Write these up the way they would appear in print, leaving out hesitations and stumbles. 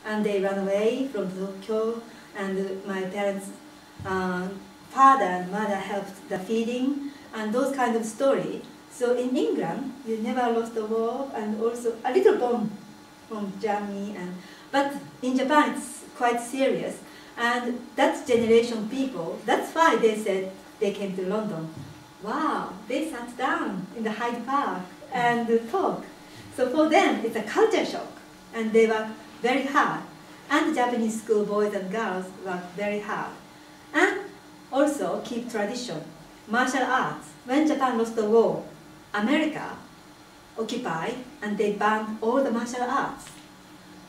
and they ran away from Tokyo, and my parents' father and mother helped the feeding, and those kind of story. So in England, you never lost the war, and also a little bomb from Germany, but in Japan it's quite serious. And that generation people, that's why they said they came to London. Wow, they sat down in the Hyde Park and talked. So for them, it's a culture shock, and they were very hard. And Japanese school boys and girls work very hard. And also keep tradition, martial arts. When Japan lost the war, America occupied, and they banned all the martial arts.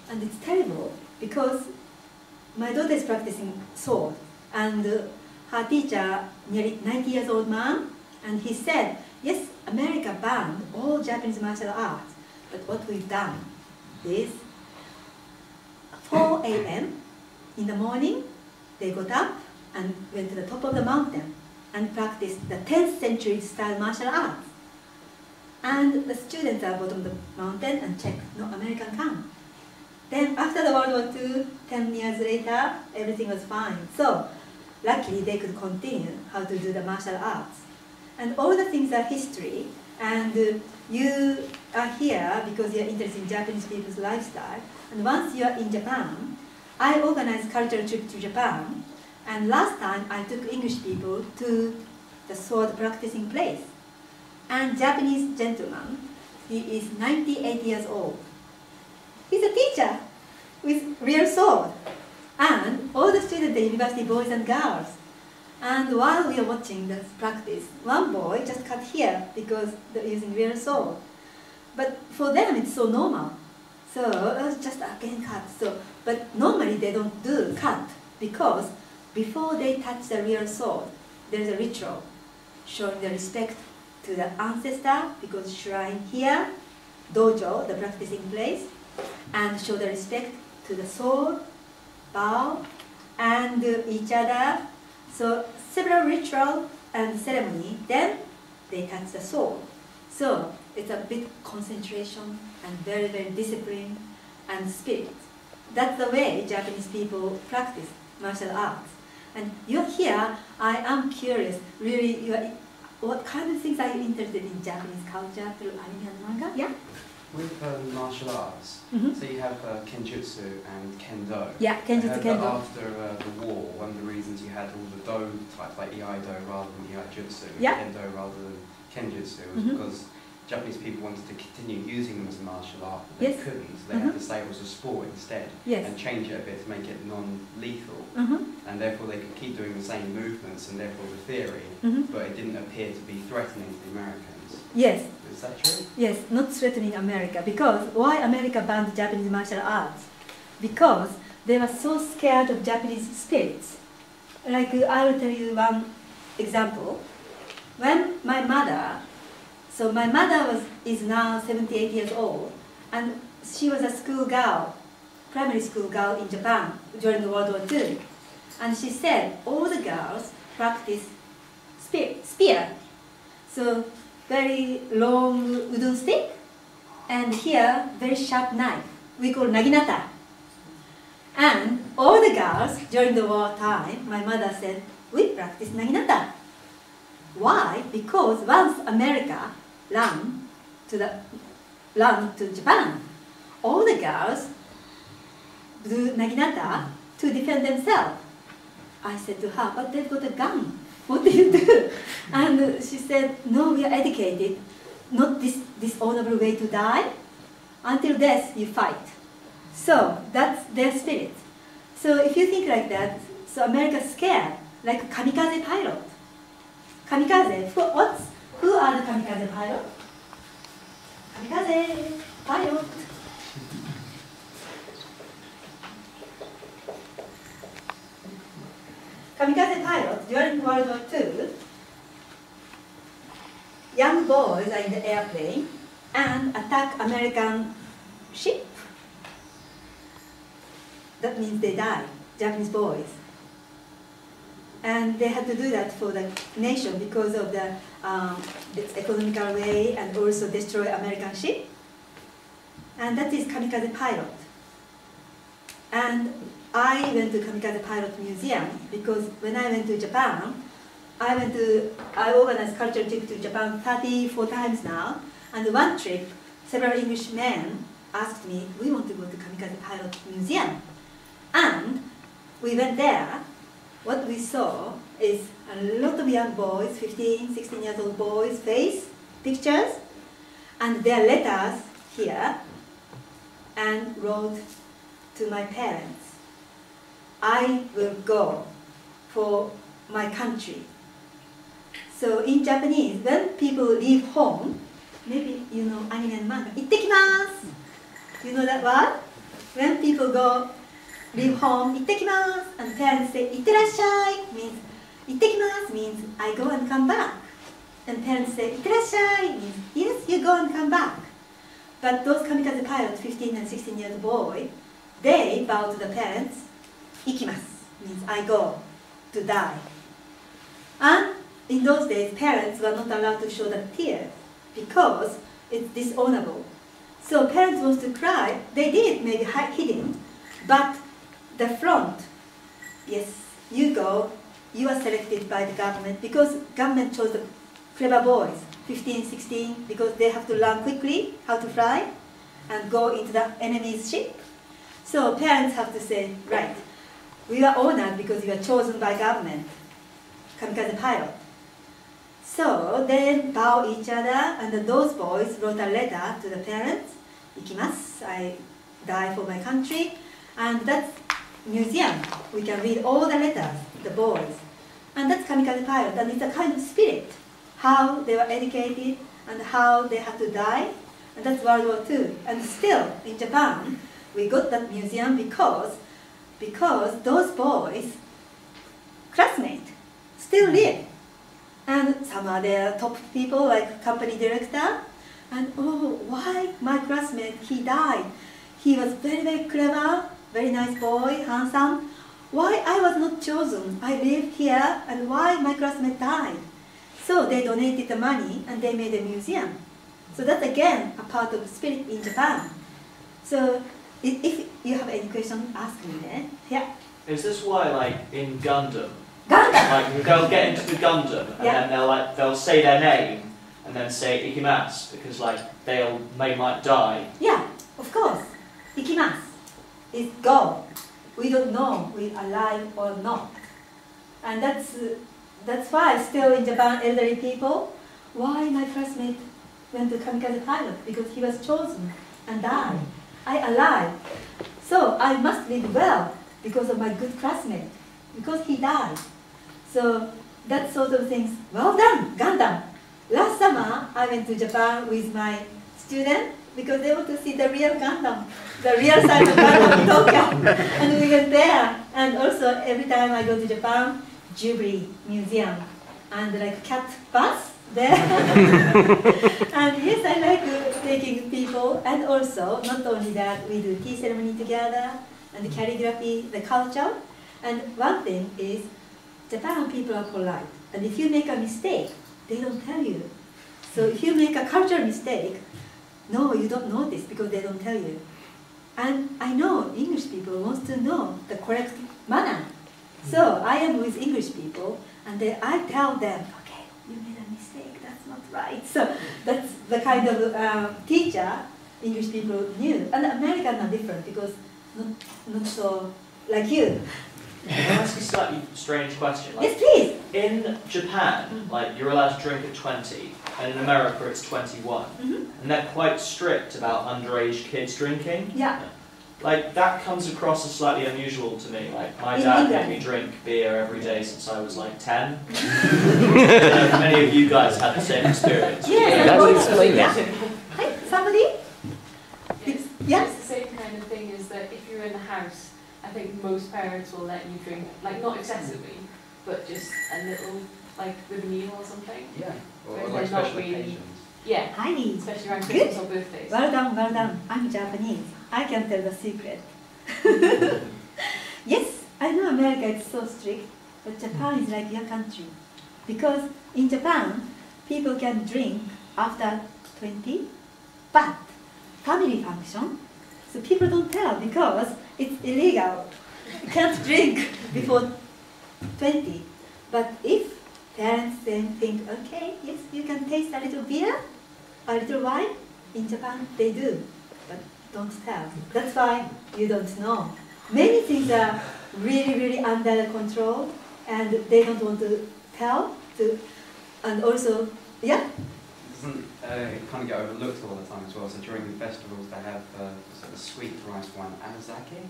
And it's terrible, because my daughter is practicing sword, and her teacher, nearly 90 years old man, and he said, yes, America banned all Japanese martial arts, but what we've done is 4 a.m. in the morning, they got up and went to the top of the mountain and practiced the 10th century style martial arts. And the students are bottom of the mountain and check, no American come. Then after the World War II, 10 years later, everything was fine. So luckily they could continue how to do the martial arts. And all the things are history, and you are here because you're interested in Japanese people's lifestyle. And once you're in Japan, I organized cultural trip to Japan, and last time I took English people to the sword practicing place. And Japanese gentleman, he is 98 years old. He's a teacher with real sword. And all the students at the university, boys and girls. And while we are watching this practice, one boy just cut here because they're using real sword. But for them it's so normal. So it was just again cut. But normally they don't do cut, because before they touch the real sword, there's a ritual showing the respect to the ancestor, because shrine here, dojo, the practicing place, and show the respect to the sword, bow, and each other. So several ritual and ceremony, then they touch the sword. So it's a bit concentration and very, very discipline and spirit. That's the way Japanese people practice martial arts. And you're here, I am curious, really, what kind of things are you interested in Japanese culture through anime and manga? Yeah? With martial arts, so you have kenjutsu and kendo. Yeah, kenjutsu, kendo. After the war, one of the reasons you had all the do types like iaido rather than iaijutsu, yeah, kendo rather than kenjutsu, was because Japanese people wanted to continue using them as a martial art, but they couldn't, so they had to say it was a sport instead, and change it a bit to make it non-lethal, and therefore they could keep doing the same movements and therefore the theory, but it didn't appear to be threatening to the Americans. Yes. Is that true? Yes, not threatening America, because why America banned Japanese martial arts? Because they were so scared of Japanese spirits. Like, I will tell you one example. When my mother, so my mother is now 78 years old, and she was a school girl, primary school girl in Japan during the World War II. And she said all the girls practice spear. So very long wooden stick, and here very sharp knife. We call naginata. And all the girls during the war time, my mother said, we practice naginata. Why? Because once America ran to Japan, all the girls do naginata to defend themselves. I said to her, but they've got a gun. What do you do? And she said, no, we are educated. Not this dishonorable way to die. Until death, you fight. So that's their spirit. So if you think like that, so America's scared, like kamikaze pilot. Kamikaze, who are the kamikaze pilot? Kamikaze pilot. Kamikaze pilot, during World War II, young boys are in the airplane and attack American ship. That means they die, Japanese boys. And they had to do that for the nation because of the economical way, and also destroy American ship. And that is kamikaze pilot. And I went to Kamikaze Pilot Museum because when I went to Japan, I organized cultural trip to Japan 34 times now. And one trip, several English men asked me, we want to go to Kamikaze Pilot Museum. And we went there. What we saw is a lot of young boys, 15, 16 years old boys, face pictures, and their letters here, and wrote to my parents, I will go for my country. So in Japanese, when people leave home, maybe you know anime and manga, ittekimasu. You know that word? When people leave home, ittekimasu, and parents say itterashai, means ittekimasu means I go and come back. And parents say itterashai means yes, you go and come back. But those kamikaze pilots, 15 and 16 years old boy, they bow to the parents, ikimasu means I go to die. And in those days, parents were not allowed to show the tears because it's dishonorable. So parents want to cry, they did maybe hidden, but the front, yes, you go, you are selected by the government because government chose the clever boys, 15, 16, because they have to learn quickly how to fly and go into the enemy's ship. So parents have to say, right, we are honored because you are chosen by government, kamikaze pilot. So they bow each other, and those boys wrote a letter to the parents, ikimasu, I die for my country, and that's museum. We can read all the letters, the boys. And that's kamikaze pilot, and it's a kind of spirit, how they were educated and how they had to die, and that's World War II. And still, in Japan, we got that museum because those boys, classmates, still live. And some are their top people, like company director, and oh, why my classmate, he died. He was very, very clever, very nice boy, handsome. Why I was not chosen? I live here, and why my classmate died? So they donated the money, and they made a museum. So that's again a part of the spirit in Japan. So if you have any question, ask me then. Yeah. Is this why, like in Gundam, Gundam, like they'll get into the Gundam and then they'll say their name and then say ikimasu because like they might die? Yeah, of course. Ikimasu is go. We don't know we are alive or not, and that's why still in Japan, elderly people, why my classmate went to kamikaze pilot because he was chosen and died. I alive, so I must live well because of my good classmate because he died. So that sort of things. Well done, Gundam. Last summer I went to Japan with my student because they want to see the real Gundam, the real size of Gundam in Tokyo, and we went there. And also every time I go to Japan, Jubilee Museum and like cat bus there. And yes, I like taking people, and also not only that, we do tea ceremony together and the calligraphy, the culture. And one thing is, Japan people are polite, and if you make a mistake, they don't tell you. So if you make a cultural mistake, no, you don't know this because they don't tell you. And I know English people want to know the correct manner. So I am with English people, and I tell them, okay, you made a mistake, that's not right. So that's the kind of teacher English people knew. And Americans are different because not so like you. Can I ask a slightly strange question? Like, yes, please. In Japan, like you're allowed to drink at 20, and in America it's 21, and they're quite strict about underage kids drinking. Yeah. Like that comes across as slightly unusual to me. Like my dad made me drink beer every day since I was like 10. Many of you guys had the same experience. Yeah, that would explain that. Hey, somebody? Yeah. It's the same kind of thing as that if you're in the house, I think most parents will let you drink, like not excessively, but just a little, like with a meal or something. Yeah, or Whereas like they're not special really- occasions. Yeah, Hi. especially around Good. Christmas or birthdays. Well done, well done. I'm Japanese. I can tell the secret. Yes, I know America is so strict, but Japan is like your country. Because in Japan, people can drink after 20, but family function, so people don't tell because it's illegal. You can't drink before 20. But if parents then think, okay, yes, you can taste a little beer, a little wine, in Japan they do, but don't tell. That's why you don't know. Many things are really, really under control, and they don't want to tell. And also, yeah? Doesn't it kind of get overlooked all the time as well? So during the festivals they have sort of sweet rice wine, Amazake.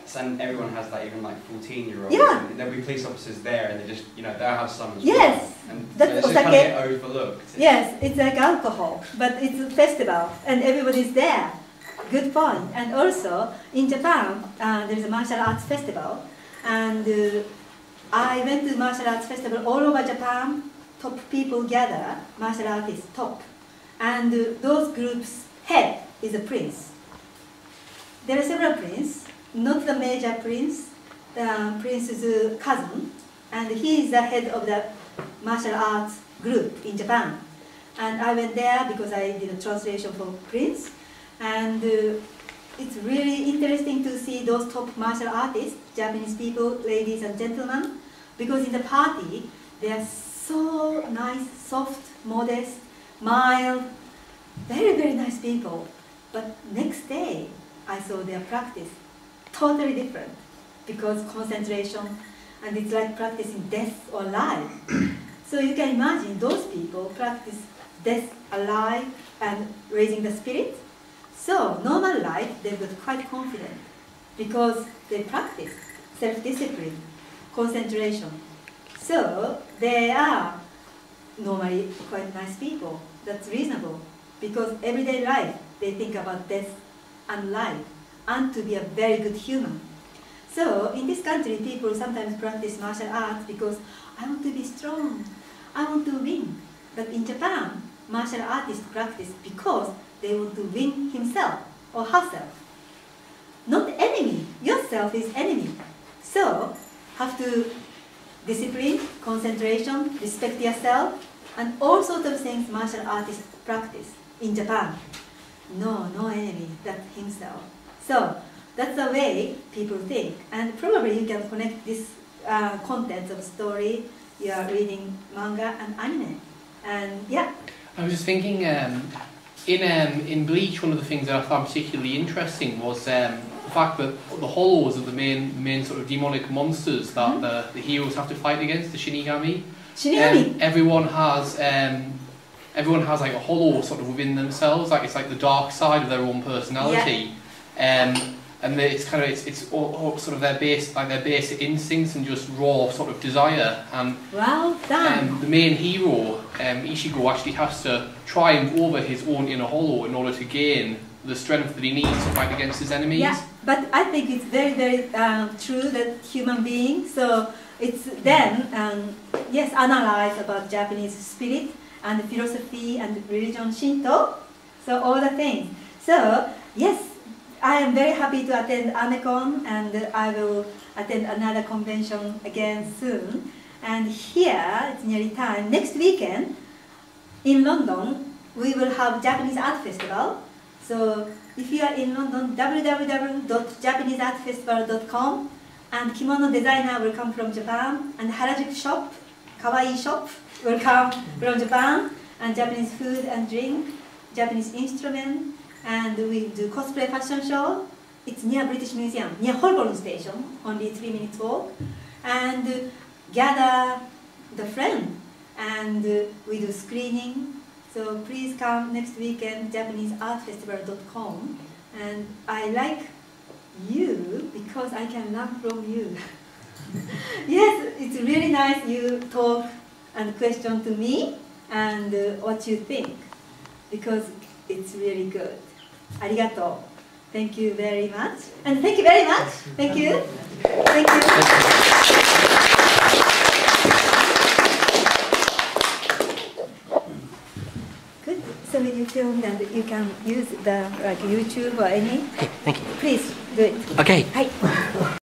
So, and everyone has that, even like 14-year-olds. Yeah. And there'll be police officers there, and they just, they'll have some as yes. well. And that's so it's just kind of get overlooked. Yes, it's like alcohol, but it's a festival, and everybody's there. Good point. And also, in Japan, there's a martial arts festival, and I went to martial arts festival all over Japan. Top people gather, martial artists top, and those groups' head is a prince. There are several princes, not the major prince, the prince's cousin, and he is the head of the martial arts group in Japan. And I went there because I did a translation for prince, and it's really interesting to see those top martial artists, Japanese people, ladies and gentlemen, because in the party they are so nice, soft, modest, mild, very, very nice people. But next day, I saw their practice totally different, because concentration, and it's like practicing death or life. So you can imagine those people practice death, alive, and raising the spirit. So normal life, they were quite confident because they practice self-discipline, concentration. So they are normally quite nice people. That's reasonable, because everyday life they think about death and life, and to be a very good human. So in this country, people sometimes practice martial arts because I want to be strong, I want to win. But in Japan, martial artists practice because they want to win himself or herself. Not enemy. Yourself is enemy. So have to discipline, concentration, respect yourself, and all sorts of things martial artists practice in Japan. No enemy, that's himself. So that's the way people think. And probably you can connect this content of story, you are reading manga and anime. And yeah. I was just thinking, in Bleach, one of the things that I found particularly interesting was the fact that the hollows are the main sort of demonic monsters that the heroes have to fight against, the Shinigami. Everyone has like a hollow sort of within themselves, like it's like the dark side of their own personality. Yeah. And it's all sort of their basic instincts and just raw sort of desire. And well done. The main hero, Ishigo, actually has to triumph over his own inner hollow in order to gain the strength that he needs to fight against his enemies. Yeah, but I think it's very, very true that human beings. So it's then yes, analyze about Japanese spirit and philosophy and religion, Shinto. So all the things. So yes. I am very happy to attend Amecon, and I will attend another convention again soon. And here, it's nearly time. Next weekend, in London, we will have Japanese Art Festival. So if you are in London, www.japaneseartfestival.com, and kimono designer will come from Japan, and Harajuku shop, kawaii shop, will come from Japan, and Japanese food and drink, Japanese instrument, and we do cosplay fashion show. It's near British Museum, near Holborn Station, only 3 minutes walk. And gather the friend, and we do screening. So please come next weekend, JapaneseArtFestival.com. And I like you because I can learn from you. Yes, it's really nice you talk and question to me and what you think, because it's really good. Arigato. Thank you very much. And thank you very much. Thank you. Thank you. Good. So when you film that, you can use the YouTube or any. Okay, thank you. Please do it. Okay. Hi.